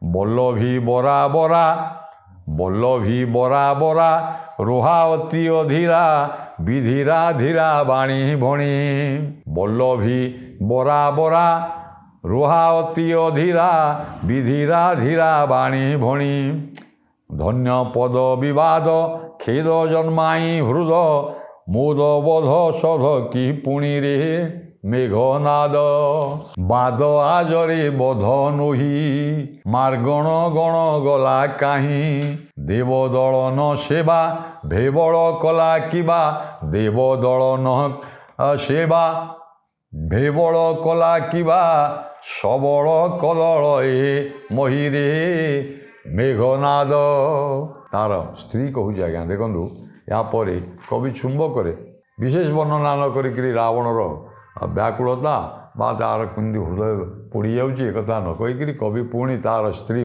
ବଲ୍ଲଭୀ ବରା ବରା ବଲ୍ଲଭୀ ବରା ବରା ରୋହା ଅତି ଅଧୀରା ବିଧୀରା ଧୀରା ବାଣୀ ଭଣୀ ବଲ୍ଲଭୀ ବରା ବରା ରୋହା ଅତି ଅଧୀରା ବିଧୀରା ଧୀରା ବାଣୀ ଭଣୀ ଧନ୍ୟ ପଦ ବିବାଦ ଖେଦ ଜନ୍ମାଇ ହୃଦ ମୋଦ ବୋଧ ସଧ କି ପୁଣିରେ মেঘনাদ বাদ আজরে বধ নহি মার্গণ গণ গলা কাহি দেবদলন সেবা ভেবল কলা কিবা দেবদলন সেবা ভেবল কলা কিবা সবল কলল এ মহিরে মেঘনাদ তার স্ত্রী কହୁଛି ଆଜ୍ଞା ଦେଖନ୍ତୁ ଏହାପରେ କବି ଚୁମ୍ବକରେ ବିଶେଷ ବର୍ଣ୍ଣନା ନ କରିକିରି ରାବଣର ବ୍ୟାକୁଳତା ବା ତାର କେମିତି ହୃଦୟ ପୋଡ଼ି ଯାଉଛି ଏକଥା ନ କହିକିରି କବି ପୁଣି ତାର ସ୍ତ୍ରୀ